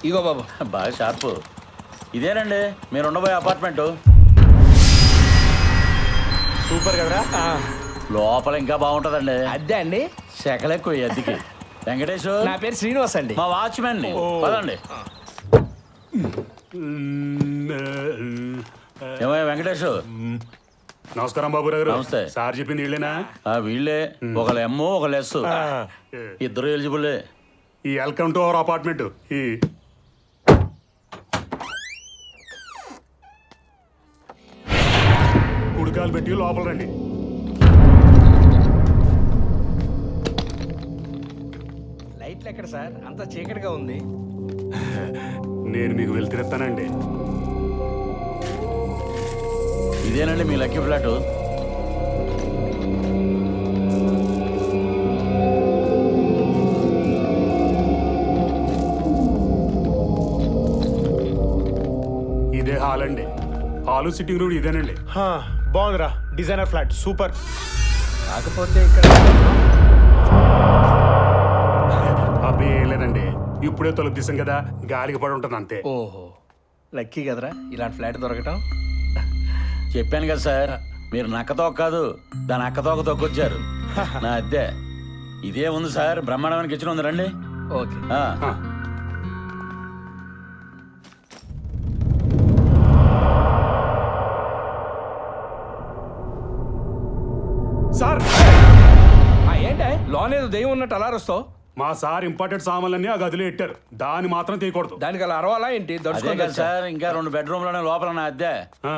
ఇగో బాబు. బాగా షార్ప్. ఇదేనండి మీరు ఉండబోయే అపార్ట్మెంటు. సూపర్ కదరా. లోపల ఇంకా బాగుంటుందండి. అదే అండి. సెకలు ఎక్కువ ఈ అద్దెకి. వెంకటేష్ నా పేరు శ్రీనివాస్ అండి. మా వాచ్మెన్ ని పదండి. ఏమయ్య వెంకటేష్. నమస్కారం బాబురావు గారు. నమస్తే. సార్ చెప్పింది వీళ్ళేనా? వీళ్ళే. ఒకళ్ళు ఎమ్ ఒకళ్ళు ఎస్, ఇద్దరు ఎలిజిబుల్. ఈ వెల్కమ్ టు అవర్ అపార్ట్మెంట్. ఈ కుడికాలు పెట్టి లోపల రండి. లైట్లు ఎక్కడ సార్? అంత చీకటిగా ఉంది. నేను మీకు వెళ్తిరెత్తానండి. ఇదేనండి మీ లక్కీ ఫ్లాట్. ఇదే హాల్ అండి. హాలు సిట్టింగ్ రూమ్ ఇదేనండి. బాగుందిరా, డిజైనర్ ఫ్లాట్ సూపర్. కాకపోతే ఇక్కడ అబ్బే ఏం లేదండి, ఇప్పుడే తలుపు తీసాం కదా, గాలికి పడి ఉంటుంది అంతే. ఓహో, లక్కీ కదరా ఇలాంటి ఫ్లాట్ దొరకటం. చెప్పాను కదా సార్, మీరు నక్కతోక కాదు దాని అక్కతోక తొక్కొచ్చారు. నా అద్దె ఇదే ఉంది సార్. బ్రహ్మాండమైన కిచెన్ ఉంది రండి. ఓకే. సార్ ఏంటే లోన్ ఏదో దెయ్యం ఉన్నట్టు అలా వస్తావు? మా సార్ ఇంపార్టెంట్ సామాన్లన్నీ ఆ గదిలో పెట్టారు, దాన్ని మాత్రం తీయకూడదు. దానికి అలా అరవాలా ఏంటి? అదే దడుచుకోండి కదా సార్, ఇంకా 2 బెడ్రూమ్లోనే లోపల నా అద్దె.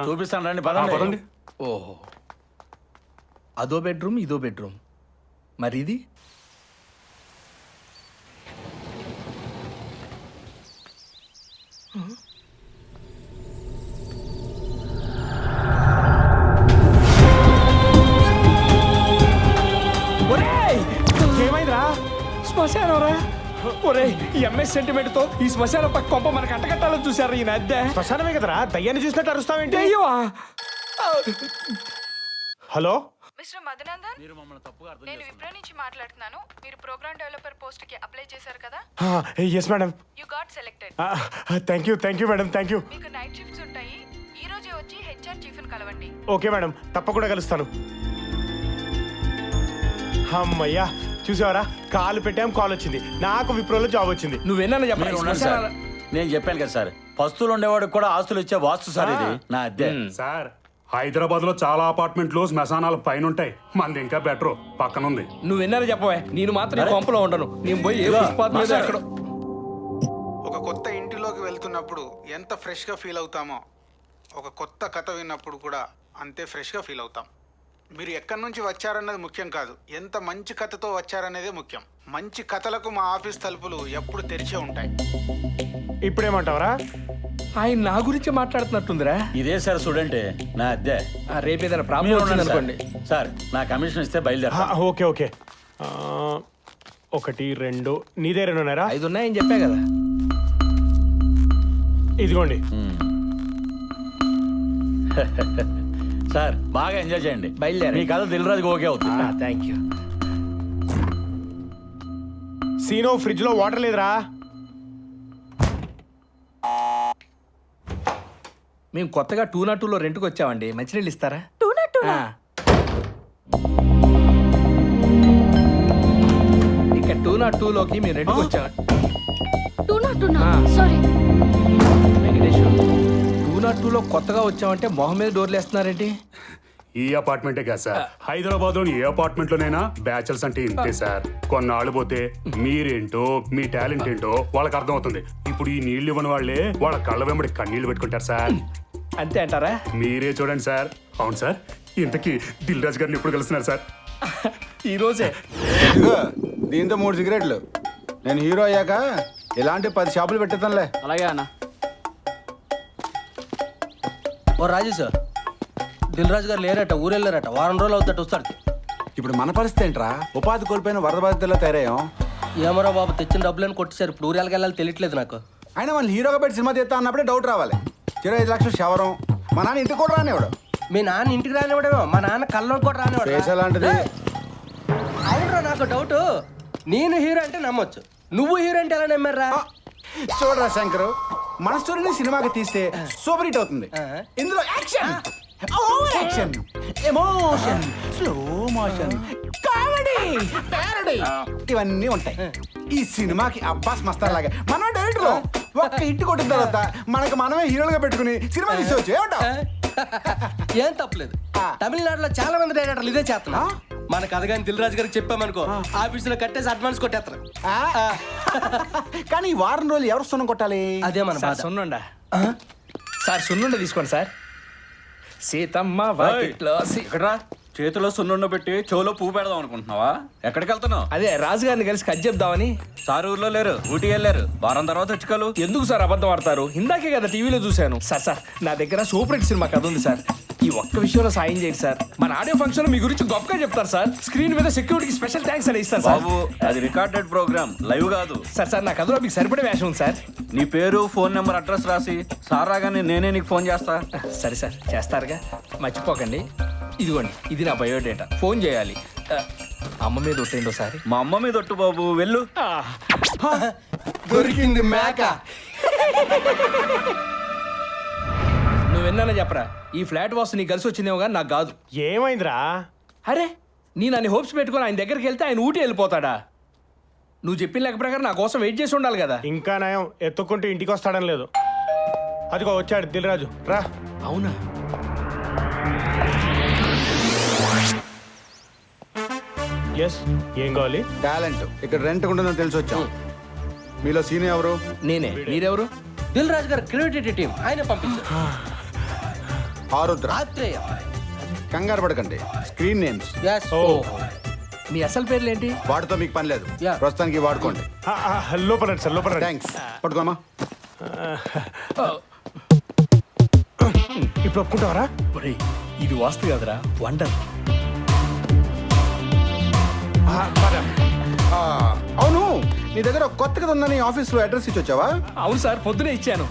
చూపిస్తాను రండి పదండి. పదండి. ఓహో, అదో బెడ్రూమ్ ఇదో బెడ్రూమ్. మరి ఇది ఏమైందిరా? శ్మశానం. ఒరే, ఈ ఎంఎస్ సెంటిమెంట్ తో ఈ శ్మశానం పక్క కొంప మనకు అంటకట్టాలని చూసారు. ఈయన అద్దె శ్మశానమే కదరా, దయ్యాన్ని చూసినట్టు అరుస్తావేంటి? దెయ్యమా? హలో మిస్టర్ మధునందన్, మీరు మమ్మల్ని తప్పుగా అర్థం నేను విప్రో నుంచి మాట్లాడుతున్నాను. మీరు ప్రోగ్రామ్ డెవలపర్ పోస్ట్ కి అప్లై చేశారు కదా? Yes madam. You got selected. Thank you madam, thank you. మీకు నైట్ షిఫ్ట్స్ ఉంటాయి. ఈ రోజే వచ్చి హెచ్ఆర్ చీఫ్ ని కలవండి. ఓకే మేడం, తప్పకుండా కలుస్తాను. అమ్మయ్యా, చూసావరా, కాలు పెట్టాం, కాల్ వచ్చింది. నాకు విప్రోలో జాబ్ వచ్చింది. నువ్వేనా మీరు ఉండండి సార్. నేను చెప్పాను కదా సార్, పస్తులు ఉండేవాడికి కూడా ఆస్తులు ఇచ్చే వాస్తు సార్ ఇది. నా అద్దె. సార్ హైదరాబాద్ లో చాలా అపార్ట్మెంట్లు శ్మశానాల పైన ఉంటాయి, మంది ఇంకా బెటర్ పక్కన ఉంది. నువ్వేనా చెప్పవే, నేను మాత్రం ఈ కొంపలో ఉండను. నేను పోయి ఏ ఫుట్పాత్ మీద ఎక్కడో. ఒక కొత్త ఇంటిలోకి వెళ్తున్నప్పుడు ఎంత ఫ్రెష్గా ఫీల్ అవుతామో, ఒక కొత్త కథ విన్నప్పుడు కూడా అంతే ఫ్రెష్గా ఫీల్ అవుతాం. మీరు ఎక్కడి నుంచి వచ్చారన్నది ముఖ్యం కాదు, ఎంత మంచి కథతో వచ్చారనేదే ముఖ్యం. మంచి కథలకు మా ఆఫీస్ తలుపులు ఎప్పుడు తెరిచే ఉంటాయి. ఇప్పుడేమంటావరా? ఆయన నా గురించి మాట్లాడుతున్నట్టుందిరా. ఇదే సార్ స్టూడెంట్ నా అద్దె. రేపు ఏదైనా మీరు ప్రాబ్లం ఉండండి అనుకోండి. సార్, నా కమిషన్ ఇస్తే బయలుదేరా. Okay okay. 1 2 నీదే 2 ఉన్నారా? 5 ఉన్నాయని చెప్పా కదా. ఇదిగోండి. సార్ బాగా ఎంజాయ్ చేయండి. బయలుదేరండి. మీ కథ దిల్రాజుకి ఓకే అవుతుంది. Thank you. సీనో, ఫ్రిడ్జ్ లో వాటర్ లేదురా. మేము కొత్తగా 202లో రెంట్కి వచ్చామండి. మంచినీళ్ళు ఇస్తారా? 202 ఇక్కడ 202లోకి మేము రెంట్కి వచ్చామండి. 202 సారీ వెంకటేష్, 202లో కొత్తగా వచ్చామంటే మొహం మీద డోర్లు వేస్తున్నారేంటి? ఈ అపార్ట్మెంటే కదా సార్, హైదరాబాద్ లోని ఏ అపార్ట్మెంట్ లోనైనా బ్యాచల్స్ అంటే ఇంతే సార్. కొన్నాళ్ళు పోతే మీరేంటో మీ టాలెంట్ ఏంటో వాళ్ళకి అర్థం అవుతుంది. ఇప్పుడు ఈ నీళ్లు ఇవ్వని వాళ్ళే వాళ్ళ కళ్ళ వెంబడి కన్నీళ్లు పెట్టుకుంటారు సార్. అంతే అంటారా? మీరే చూడండి సార్. అవును సార్, ఇంతకీ దిల్ రాజు గారిని ఎప్పుడు కలుస్తున్నారు సార్? ఈ రోజే. ఇదిగో దీంతో 3 సిగరెట్లు. నేను హీరో అయ్యాక ఇలాంటి 10 షాపులు పెట్టేద్దాంలే. అలాగే అన్న. ఓ రాజు సార్, దిల్ రాజు గారు లేరట, ఊరెళ్ళారట. వారం రోజులు అవుతాడు వస్తాడు. ఇప్పుడు మన పరిస్థితి ఏంట్రా? ఉపాధి కోల్పోయిన వరద బాధితుల్లో తయారయ్యాం. ఏమరా బాబు, తెచ్చిన డబ్బులను కొట్టేశారు. ఇప్పుడు ఊరెళ్ళకి వెళ్ళాలి తెలియట్లేదు నాకు. అయినా వాళ్ళు హీరోగా పెట్టి సినిమా తీస్తా అన్నప్పుడే డౌట్ రావాలి. 5 లక్షలు శవరం. మా నాన్న ఇంటికి కూడా రానివాడు. మీ నాన్న ఇంటికి రానివాడేమో, మా నాన్న కల్లో కూడా రానివాడు. ఫేస్ అలాంటిది. అవునరా, నాకు డౌట్. నేను హీరో అంటే నమ్మొచ్చు, నువ్వు హీరో అంటే ఎలా నమ్మారా? చూడరా శంకర్, మన స్టోరీని సినిమాకి తీస్తే సూపర్ హిట్ అవుతుంది. ఇందులో action, over action, emotion, slow motion, comedy, parody ఇవన్నీ ఉంటాయి. ఈ సినిమాకి అబ్బాస్ మస్తాన్ లాగా మనం డైరెక్టర్ ఒక్క హిట్ కొట్టిన తర్వాత మనకు మనమే హీరోలుగా పెట్టుకుని సినిమా తీసుకోవచ్చు. ఏమంటావ్? ఏం తప్పలేదు. తమిళనాడులో చాలా మంది డైరెక్టర్లు ఇదే చేస్తున్నా. మన కథ కానీ దిల్ రాజు గారికి చెప్పామనుకో, ఆఫీసులో కట్టేసి అడ్వాన్స్ కొట్టేస్తారు. కానీ ఈ వారం రోజులు ఎవరు సున్నం కొట్టాలి? అదే మన సార్ బాధ. సున్నుండా సార్ సున్నుండ తీసుకోండి సార్. సీతమ్మ వాకిట్లో ఎక్కడ్రా చేతిలో సున్నుండ పెట్టి చెవులో పువ్వు పెడదాం అనుకుంటున్నావా? ఎక్కడికి వెళ్తున్నావు? అదే రాజుగారిని కలిసి కట్ చెప్దామని. సార్ ఊర్లో లేరు, ఊటీ వెళ్ళారు. వారం తర్వాత వచ్చుకోలు. ఎందుకు సార్ అబద్ధం ఆడతారు? ఇందాకే కదా టీవీలో చూశాను. సార్ నా దగ్గర సూపర్ హిట్ సినిమా కథ ఉంది సార్. ఈ ఒక్క విషయంలో సాయం చేయండి సార్. మన ఆడియో ఫంక్షన్ మీ గురించి గొప్పగా చెప్తారు సార్. స్క్రీన్ మీద సెక్యూరిటీకి స్పెషల్ థ్యాంక్స్ అని ఇస్తారు సార్. బాబు అది రికార్డెడ్ ప్రోగ్రామ్, లైవ్ కాదు. సార్ నా కథలో మీకు సరిపడే వేషం ఉంది సార్. నీ పేరు, ఫోన్ నెంబర్, అడ్రస్ రాసి సార్ రాగానే నేనే నీకు ఫోన్ చేస్తా. సరే సార్ చేస్తారుగా, మర్చిపోకండి. ఇదిగోండి, ఇది నా బయోడేటా. ఫోన్ చేయాలి. అమ్మ మీద ఒట్టేందో సారి. మా అమ్మ మీద ఒట్టు బాబు, వెళ్ళు. దొరికింది మేక. నువ్వు విన్నానో చెప్పరా, ఈ ఫ్లాట్ వాస్తు నీకు కలిసి వచ్చిందేమో కానీ నాకు కాదు. ఏమైందిరా? అరే నేను అన్ని హోప్స్ పెట్టుకుని ఆయన దగ్గరికి వెళ్తే ఆయన ఊటీ వెళ్ళిపోతాడా? నువ్వు చెప్పిన లెక్క ప్రకారం నా కోసం వెయిట్ చేసి ఉండాలి కదా. ఇంకా నయం, ఎత్తుకుంటూ ఇంటికి వస్తాడని లేదు. అదిగో వచ్చాడు దిల్ రాజు, రా. అవునా? ఎస్, ఏం కావాలి? టాలెంట్ ఇక్కడ రెంట్ ఉంటుందని తెలిసి వచ్చాం. మీలో సీనియర్ ఎవరు? నేనే. మీరెవరు? దిల్ రాజు గారు క్రియేటివిటీ టీం, ఆయన పంపించారు. ఆరుద్ర. ఆత్రేయ. కంగారు పడకండి, స్క్రీన్ నేమ్స్. Yes. ఓహో, మీ అసలు పేర్లేంటి? వాటితో మీకు పని లేదు, Yeah. ప్రస్తుతానికి వాడుకోండి. లోపల రండి సార్, లోపల రండి. థ్యాంక్స్. పట్టుకోమా. ఇప్పుడు ఒప్పుకుంటావరా? ఒరేయ్, ఇది వాస్తు కదరా, వండర్. అవును, నీ దగ్గర ఒక కొత్త కథ ఉందని ఆఫీస్లో అడ్రస్ ఇచ్చి వచ్చావా? అవును సార్, పొద్దునే ఇచ్చాను.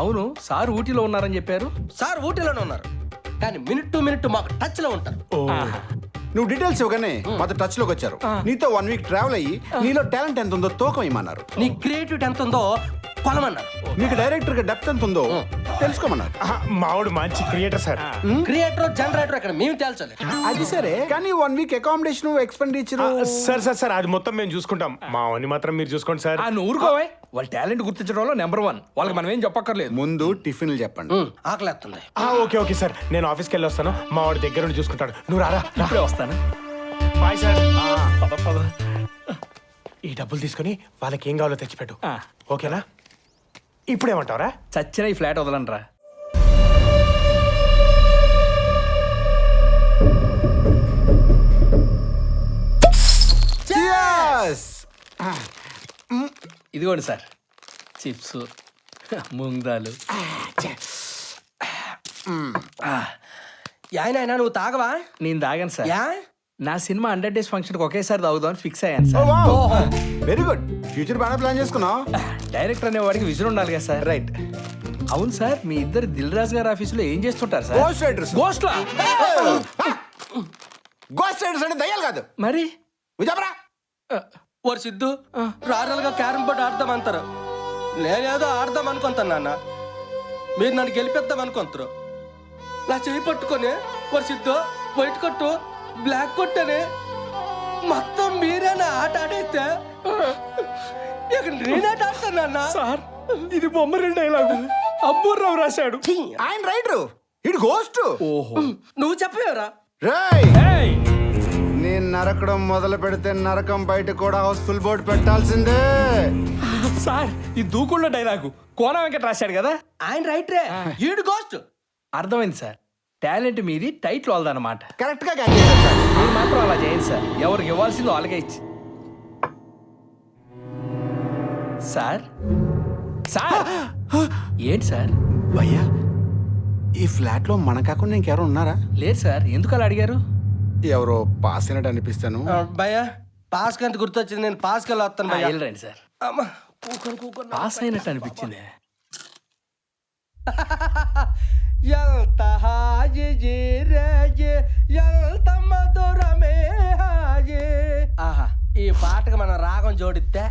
అవును సార్ ఊటీలో ఉన్నారని చెప్పారు. సార్ ఊటీలోనే ఉన్నారు, కానీ మినిట్ టు మినిట్ మాకు టచ్ లో ఉంటారు. నువ్వు డీటెయిల్స్ ఇవ్వగానే మాతో టచ్ లోకి వచ్చారు. నీతో 1 వీక్ ట్రావెల్ అయ్యి నీలో టాలెంట్ ఎంత ఉందో తూకం ఇమ్మన్నారు. నీ క్రియేటివిటీ ఎంత ఉందో కొలమన్నారు. నీకు డైరెక్టర్ గా డెప్త్ ఎంత ఉందో తెలుసుకోమన్నారు. మావాడు మంచి క్రియేటర్ సార్. క్రియేటర్ జనరేటర్ ఇక్కడ మేము తేల్చాలి. అది సరే, కానీ 1 వీక్ అకామిడేషన్ ఎక్స్పెండిచర్. సార్ అది మొత్తం మేము చూసుకుంటాం. మావని మాత్రం మీరు చూసుకోండి సార్. నువ్వు ఊరుకోవే. వాళ్ళ టాలెంట్ గుర్తించడంలో నెంబర్ 1. వాళ్ళకి మనం ఏం చెప్పక్కర్లేదు. ముందు టిఫిన్లు చెప్పండి. ఆకలేస్తుంది. ఓకే సార్, నేను ఆఫీస్కి వెళ్ళి వస్తాను. మా వాడి దగ్గర నుండి చూసుకుంటాడు. నువ్వు రారా. ఇప్పుడే వస్తాను. Bye sir. పద. ఈ డబ్బులు తీసుకొని వాళ్ళకి ఏం కావాలో తెచ్చిపెట్టు. ఓకేనా? ఇప్పుడేమంటావరా? చచ్చిన ఈ ఫ్లాట్ వదలండి రా. Cheers! ఇదిగోండి సార్, చిప్స్, ముంగ్దాలు. ఆయన నువ్వు తాగవా? నేను తాగాను సార్. యా నా సినిమా 100 days ఫంక్షన్కి ఒకేసారి తాగుదామని ఫిక్స్ అయ్యాను సార్. వెరీ గుడ్, ఫ్యూచర్ బాగా ప్లాన్ చేసుకున్నావు. డైరెక్టర్ అనే వాడికి విజన్ ఉండాలి కదా సార్. రైట్. అవును సార్, మీ ఇద్దరు దిల్ రాజు గారి ఆఫీసులో ఏం చేస్తుంటారు సార్? Ghost riders. గోస్ట్లా? గోస్ట్ రైడర్స్ అంటే దయ్యాలు కాదు. మరి చెప్పరా? వాడు సిద్ధు రాజులుగా క్యారమ్ బోర్డు ఆడదాం అంటారు. నేనేదో ఆడదాం అనుకుంటాను నాన్న, మీరు నన్ను గెలిపిద్దాం అనుకుంటారు. నా చెయ్యి పట్టుకొని వాడు సిద్ధు వైట్ కొట్టు బ్లాక్ కొట్టని మొత్తం మీరేనా ఆట ఆడైతే ఇక నేనేట ఆడతాను నాన్న. సార్, ఇది బొమ్మరి డైలాగు అబ్బూర్రావు రాశాడు. ఆయన రైటరు, ఇడు గోస్ట్. ఓహో, నువ్వు చెప్పేవరా? రేయ్, నేను నరకడం మొదలు పెడితే నరకం బయట కూడా హౌస్ఫుల్ బోర్డు పెట్టాల్సిందే. సార్ ఈ దూకుళ్ళ డైలాగు కోన వెంకట రాశాడు కదా. ఆయన రైటరే, ఈడు గోస్ట్. అర్థమైంది సార్, టాలెంట్ మీది, టైట్లు వాళ్ళదన్నమాట. కరెక్ట్ గా క్యాచ్ చేశారు సార్. మీరు మాత్రం అలా చేయండి సార్, ఎవరికి ఇవ్వాల్సిందో వాళ్ళకే ఇచ్చి. సార్ సార్ ఏంటి సార్? భయ్యా, ఈ ఫ్లాట్ లో మన కాకుండా ఇంకెవరు ఉన్నారా? లేదు సార్, ఎందుకు అలా అడిగారు? ఎవరో పాస్ అయినట్టు అనిపిస్తాను. భయ్యా పాస్ కంటే గుర్తొచ్చింది, నేను పాస్కి వెళ్ళి వస్తాను భయ్యా. వెళ్ళండి సార్. అమ్మా కూకొని పాస్ అయినట్టు అనిపించింది. ఎంత హాజీ రేజీ ఎంత మధురమే హాజీ. ఆహా, ఈ పాటకు మనం రాగం జోడిస్తే